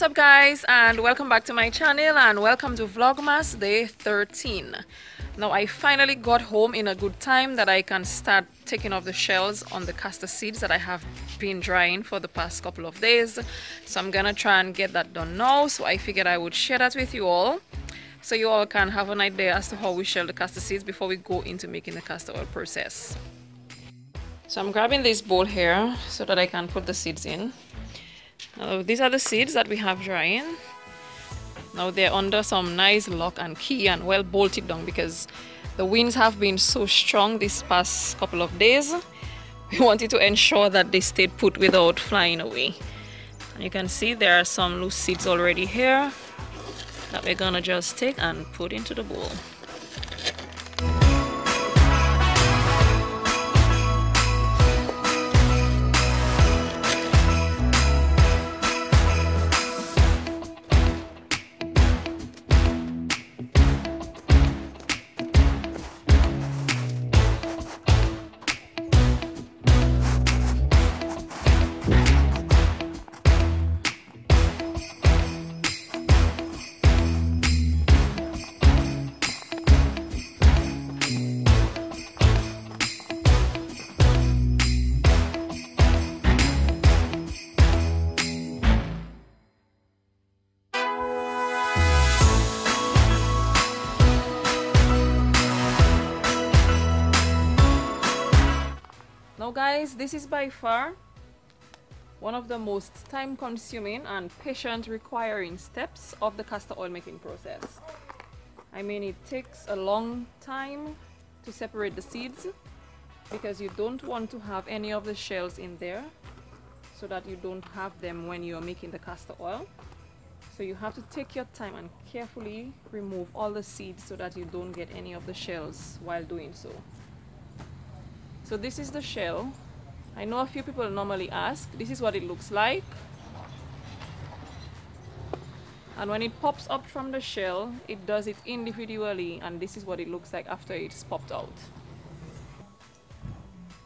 up guys, and welcome back to my channel and welcome to Vlogmas day 13. Now I finally got home in a good time that I can start taking off the shells on the castor seeds that I have been drying for the past couple of days. So I'm gonna try and get that done now. So I figured I would share that with you all, so you all can have an idea as to how we shell the castor seeds before we go into making the castor oil process. So I'm grabbing this bowl here so that I can put the seeds in. Now these are the seeds that we have drying. Now they're under some nice lock and key and well bolted down because the winds have been so strong this past couple of days. We wanted to ensure that they stayed put without flying away. And you can see there are some loose seeds already here that we're gonna just take and put into the bowl. Now guys, this is by far one of the most time consuming and patient requiring steps of the castor oil making process. I mean, it takes a long time to separate the seeds because you don't want to have any of the shells in there so that you don't have them when you're making the castor oil. So you have to take your time and carefully remove all the seeds so that you don't get any of the shells while doing so. So this is the shell. I know a few people normally ask, this is what it looks like. And when it pops up from the shell, it does it individually, and this is what it looks like after it's popped out.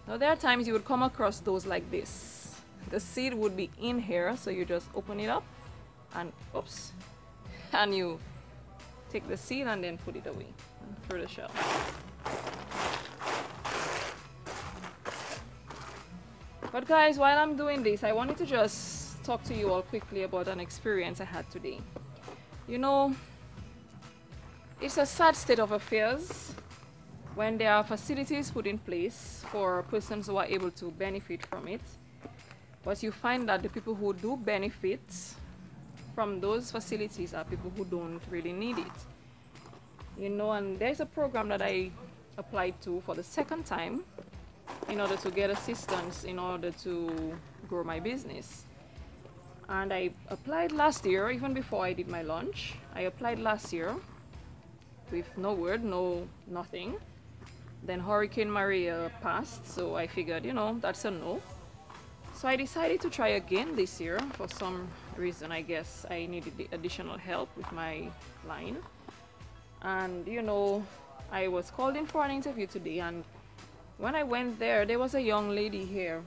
Now there are times you would come across those like this. The seed would be in here, so you just open it up and oops, and you take the seed and then put it away through the shell. But guys, while I'm doing this, I wanted to just talk to you all quickly about an experience I had today. You know, it's a sad state of affairs when there are facilities put in place for persons who are able to benefit from it, but you find that the people who do benefit from those facilities are people who don't really need it. You know, and there's a program that I applied to for the second time in order to get assistance in order to grow my business. And I applied last year, even before I did my launch. I applied last year with no word, nothing. Then Hurricane Maria passed, so I figured, you know, that's a no. So I decided to try again this year. For some reason, I guess I needed the additional help with my line. And you know, I was called in for an interview today, and when I went there, there was a young lady here.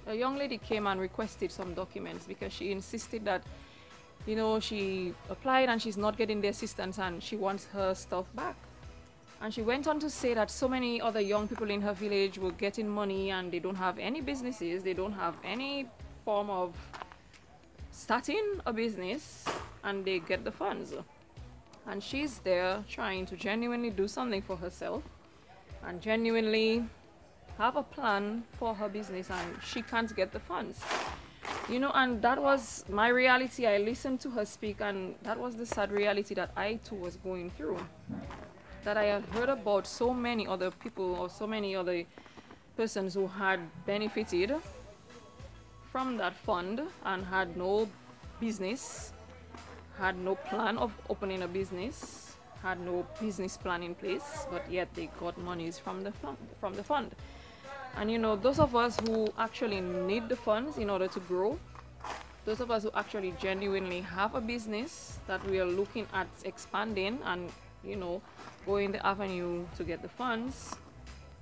A young lady came and requested some documents because she insisted that, you know, she applied and she's not getting the assistance and she wants her stuff back. And she went on to say that so many other young people in her village were getting money and they don't have any businesses, they don't have any form of starting a business, and they get the funds. And she's there trying to genuinely do something for herself and genuinely have a plan for her business, and she can't get the funds, you know. And that was my reality. I listened to her speak, and that was the sad reality that I too was going through, that I had heard about so many other people or so many other persons who had benefited from that fund and had no business, had no plan of opening a business, had no business plan in place, but yet they got monies from the fund. And you know, those of us who actually need the funds in order to grow, those of us who actually genuinely have a business that we are looking at expanding and, you know, going the avenue to get the funds,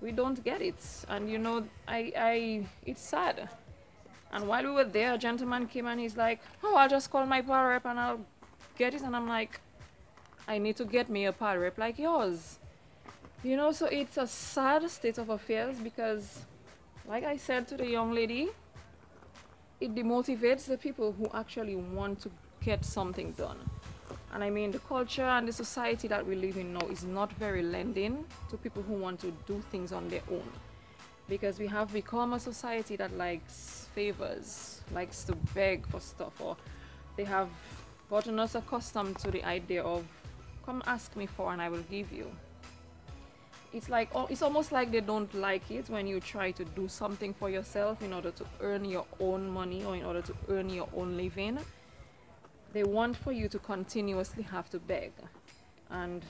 we don't get it. And you know, it's sad. And while we were there, a gentleman came and he's like, oh, I'll just call my power rep and I'll get it. And I'm like, I need to get me a power rep like yours. You know, so it's a sad state of affairs because, like I said to the young lady, it demotivates the people who actually want to get something done. And I mean, the culture and the society that we live in now is not very lending to people who want to do things on their own. Because we have become a society that likes favors, likes to beg for stuff, or they have gotten us accustomed to the idea of, come ask me for and I will give you. It's like, it's almost like they don't like it when you try to do something for yourself in order to earn your own money or in order to earn your own living. They want for you to continuously have to beg. And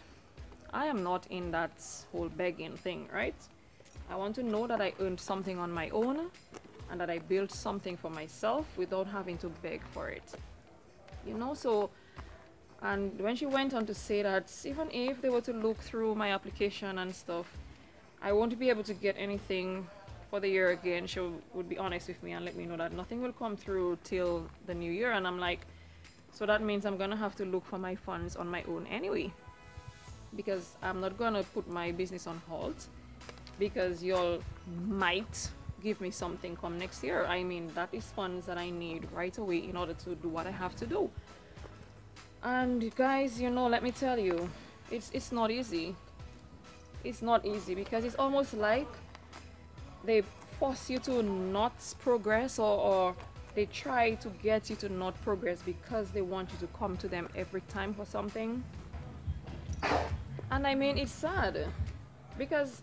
I am not in that whole begging thing, right? I want to know that I earned something on my own and that I built something for myself without having to beg for it. You know, so, and when she went on to say that even if they were to look through my application and stuff, I won't be able to get anything for the year again. She would be honest with me and let me know that nothing will come through till the new year. And I'm like, so that means I'm gonna have to look for my funds on my own anyway, because I'm not gonna put my business on hold because y'all might give me something come next year. I mean, that is funds that I need right away in order to do what I have to do. And guys, you know, let me tell you, it's not easy. It's not easy because it's almost like they force you to not progress, or they try to get you to not progress because they want you to come to them every time for something. And I mean, it's sad because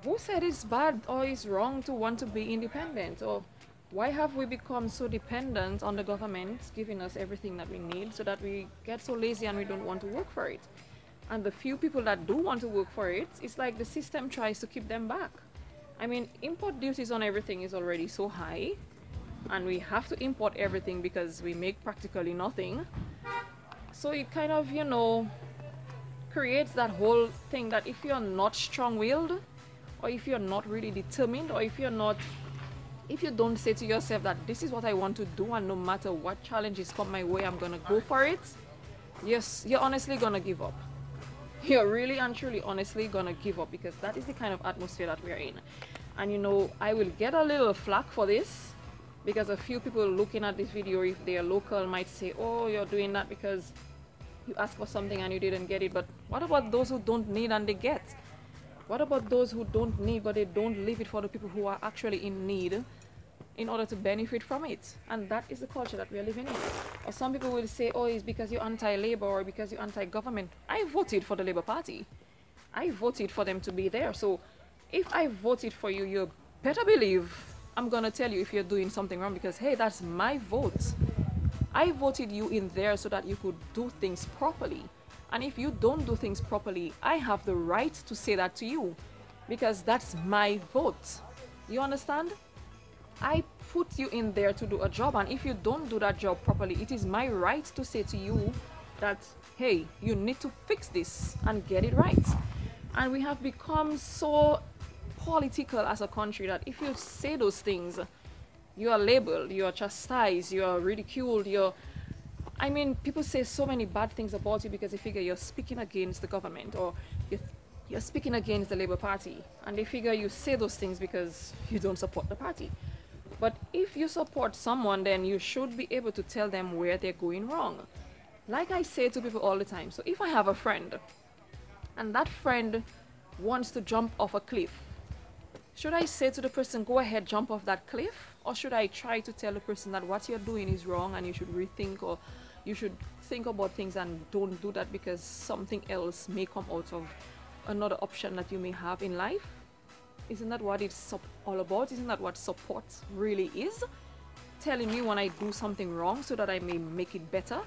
who said it's bad or it's wrong to want to be independent? Or why have we become so dependent on the government giving us everything that we need so that we get so lazy and we don't want to work for it? And the few people that do want to work for it, it's like the system tries to keep them back. I mean, import duties on everything is already so high, and we have to import everything because we make practically nothing. So it kind of, you know, creates that whole thing that if you're not strong-willed, or if you're not really determined, or if you don't say to yourself that this is what I want to do and no matter what challenges come my way, I'm gonna go for it, yes, you're honestly gonna give up. You're really and truly honestly gonna give up, because that is the kind of atmosphere that we're in. And you know, I will get a little flack for this because a few people looking at this video, if they are local, might say, oh, you're doing that because you asked for something and you didn't get it. But what about those who don't need and they get? What about those who don't need but they don't leave it for the people who are actually in need in order to benefit from it? And that is the culture that we are living in. Or some people will say, oh, it's because you're anti-labor or because you're anti-government. I voted for the Labour Party. I voted for them to be there. So if I voted for you, you better believe I'm gonna tell you if you're doing something wrong, because hey, that's my vote. I voted you in there so that you could do things properly. And if you don't do things properly, I have the right to say that to you, because that's my vote. You understand? I put you in there to do a job, and if you don't do that job properly, it is my right to say to you that, hey, you need to fix this and get it right. And we have become so political as a country that if you say those things, you are labeled, you are chastised, you are ridiculed, I mean, people say so many bad things about you because they figure you're speaking against the government, or you're speaking against the Labour Party, and they figure you say those things because you don't support the party. But if you support someone, then you should be able to tell them where they're going wrong. Like I say to people all the time, so if I have a friend and that friend wants to jump off a cliff, should I say to the person, go ahead, jump off that cliff? Or should I try to tell the person that what you're doing is wrong and you should rethink, or you should think about things and don't do that because something else may come out of another option that you may have in life? Isn't that what it's all about? Isn't that what support really is? Telling me when I do something wrong so that I may make it better?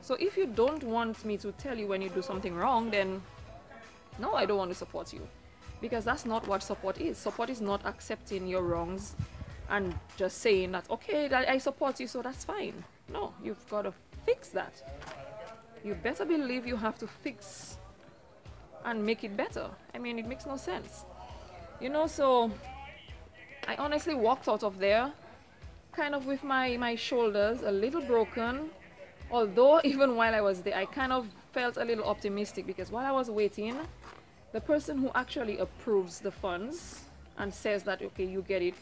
So if you don't want me to tell you when you do something wrong, then no, I don't want to support you. Because that's not what support is. Support is not accepting your wrongs and just saying that, okay, I support you, so that's fine. No, you've got to fix that. You better believe you have to fix and make it better. I mean, it makes no sense. You know, so I honestly walked out of there kind of with my shoulders a little broken. Although even while I was there, I kind of felt a little optimistic, because while I was waiting, the person who actually approves the funds and says that, okay, you get it,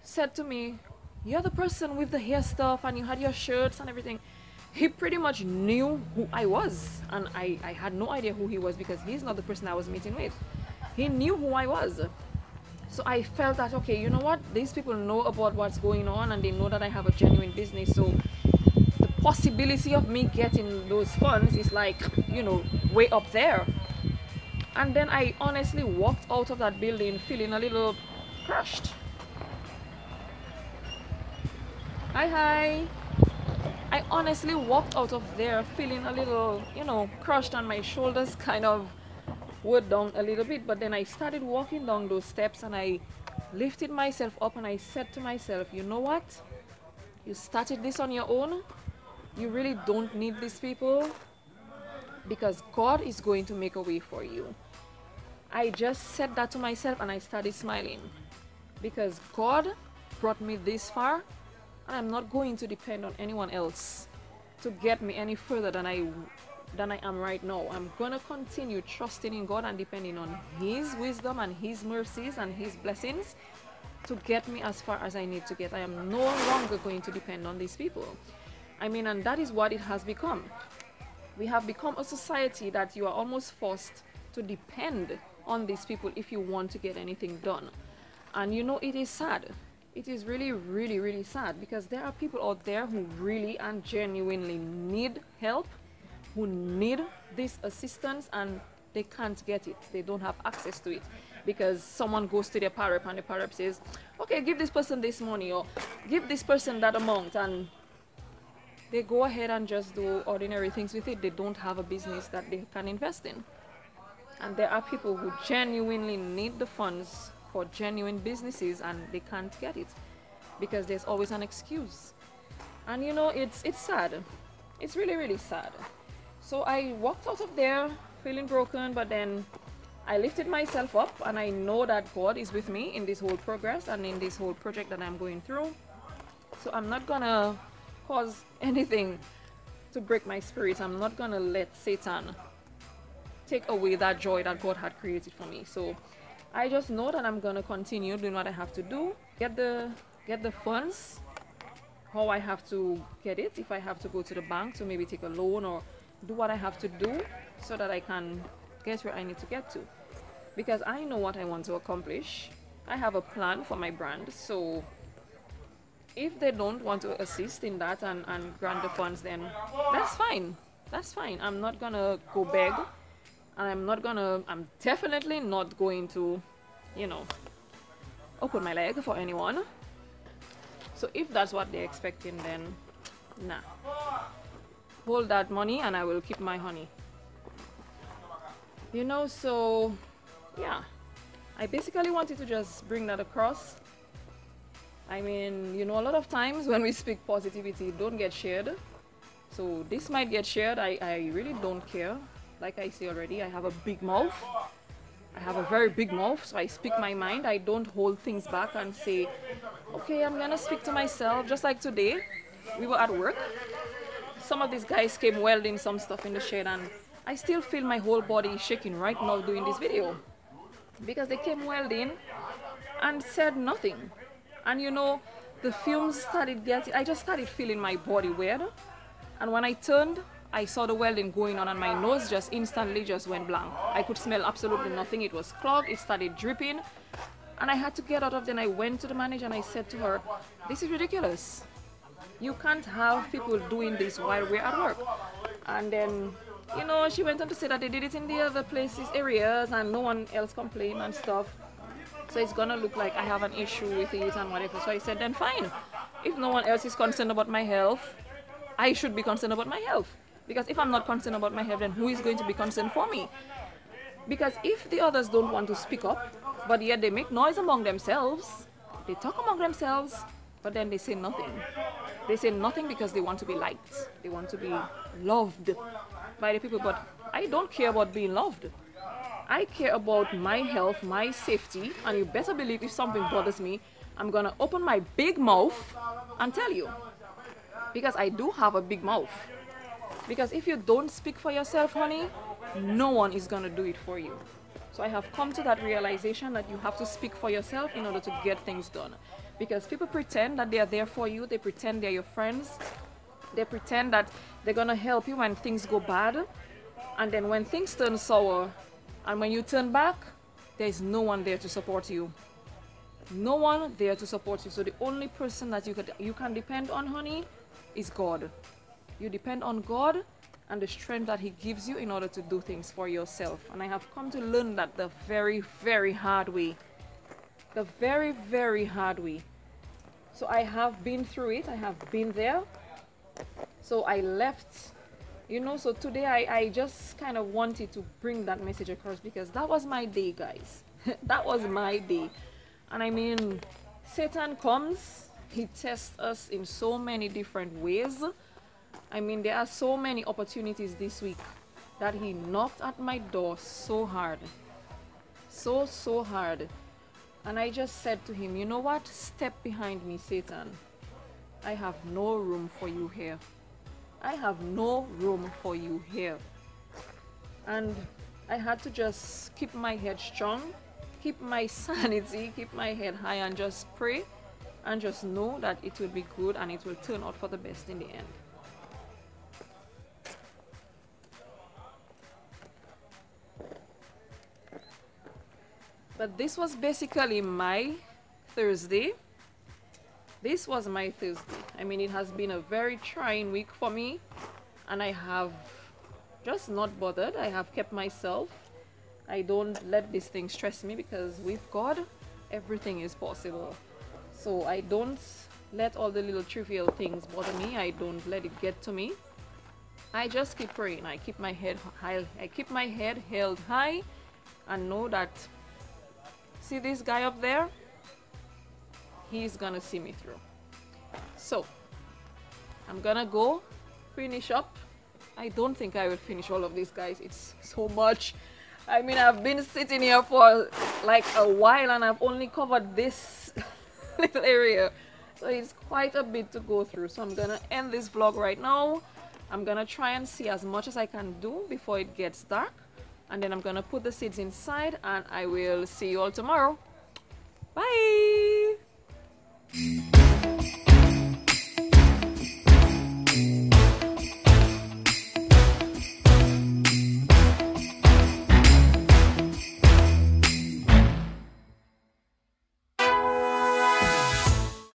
said to me, you're the person with the hair stuff and you had your shirts and everything. He pretty much knew who I was, and I had no idea who he was, because he's not the person I was meeting with. He knew who I was. So I felt that, okay, you know what, these people know about what's going on, and they know that I have a genuine business, so the possibility of me getting those funds is like, you know, way up there. And then I honestly walked out of that building feeling a little crushed. Hi. I honestly walked out of there feeling a little, you know, crushed, and my shoulders kind of were down a little bit. But then I started walking down those steps, and I lifted myself up, and I said to myself, you know what? You started this on your own. You really don't need these people, because God is going to make a way for you. I just said that to myself, and I started smiling, because God brought me this far, and I'm not going to depend on anyone else to get me any further than I am right now. I'm gonna continue trusting in God and depending on His wisdom and His mercies and His blessings to get me as far as I need to get. I am no longer going to depend on these people. I mean, and that is what it has become. We have become a society that you are almost forced to depend on these people if you want to get anything done. And you know, it is sad. It is really, really, really sad, because there are people out there who really and genuinely need help, who need this assistance, and they can't get it. They don't have access to it, because someone goes to their power rep and the power rep says, okay, give this person this money, or give this person that amount, and they go ahead and just do ordinary things with it. They don't have a business that they can invest in. And there are people who genuinely need the funds for genuine businesses, and they can't get it because there's always an excuse. And you know, it's sad. It's really, really sad. So I walked out of there feeling broken, but then I lifted myself up, and I know that God is with me in this whole progress and in this whole project that I'm going through. So I'm not gonna cause anything to break my spirit. I'm not gonna let Satan take away that joy that God had created for me. So I just know that I'm gonna continue doing what I have to do, get the funds, how I have to get it, if I have to go to the bank to maybe take a loan or do what I have to do so that I can get where I need to get to. Because I know what I want to accomplish. I have a plan for my brand. So if they don't want to assist in that and grant the funds, then that's fine. That's fine. I'm not gonna go beg. And I'm definitely not going to, you know, open my leg for anyone. So if that's what they're expecting, then nah. Hold that money and I will keep my honey. You know, so yeah. I basically wanted to just bring that across. I mean, you know, a lot of times when we speak positivity, it don't get shared. So this might get shared. I really don't care. Like I say already, I have a big mouth. I have a very big mouth, so I speak my mind. I don't hold things back and say, okay, I'm gonna speak to myself. Just like today, we were at work. Some of these guys came welding some stuff in the shed, and I still feel my whole body shaking right now doing this video. Because they came welding and said nothing. And you know, the fumes started getting, I just started feeling my body weird. And when I turned, I saw the welding going on and my nose just instantly just went blank. I could smell absolutely nothing. It was clogged, it started dripping. And I had to get out of there, and I went to the manager and I said to her, this is ridiculous. You can't have people doing this while we're at work. And then, you know, she went on to say that they did it in the other places, areas, and no one else complained and stuff. So it's gonna look like I have an issue with it and whatever. So I said, then fine. If no one else is concerned about my health, I should be concerned about my health. Because if I'm not concerned about my health, then who is going to be concerned for me? Because if the others don't want to speak up, but yet they make noise among themselves, they talk among themselves, but then they say nothing. They say nothing because they want to be liked. They want to be loved by the people, but I don't care about being loved. I care about my health, my safety, and you better believe if something bothers me, I'm gonna open my big mouth and tell you, because I do have a big mouth. Because if you don't speak for yourself, honey, no one is gonna do it for you. So I have come to that realization that you have to speak for yourself in order to get things done. Because people pretend that they are there for you, they pretend they're your friends, they pretend that they're gonna help you when things go bad, and then when things turn sour and when you turn back, there's no one there to support you. No one there to support you. So the only person that you can depend on, honey, is God. You depend on God and the strength that He gives you in order to do things for yourself. And I have come to learn that the very, very hard way. The very, very hard way. So I have been through it. I have been there. So I left, you know, so today I just kind of wanted to bring that message across because that was my day, guys. That was my day. And I mean, Satan comes, he tests us in so many different ways. I mean, there are so many opportunities this week that he knocked at my door so hard. So hard. And I just said to him, you know what? Step behind me, Satan. I have no room for you here. I have no room for you here. And I had to just keep my head strong, keep my sanity, keep my head high, and just pray and just know that it will be good and it will turn out for the best in the end. But this was basically my Thursday. This was my Thursday. I mean, it has been a very trying week for me, and I have just not bothered. I have kept myself. I don't let this thing stress me because with God, everything is possible. So I don't let all the little trivial things bother me. I don't let it get to me. I just keep praying. I keep my head high. I keep my head held high and know that, see this guy up there? He's gonna see me through. So I'm gonna go finish up. I don't think I will finish all of this, guys. It's so much. I mean, I've been sitting here for like a while and I've only covered this little area, so it's quite a bit to go through. So I'm gonna end this vlog right now. I'm gonna try and see as much as I can do before it gets dark, and then I'm gonna put the seeds inside, and I will see you all tomorrow. Bye.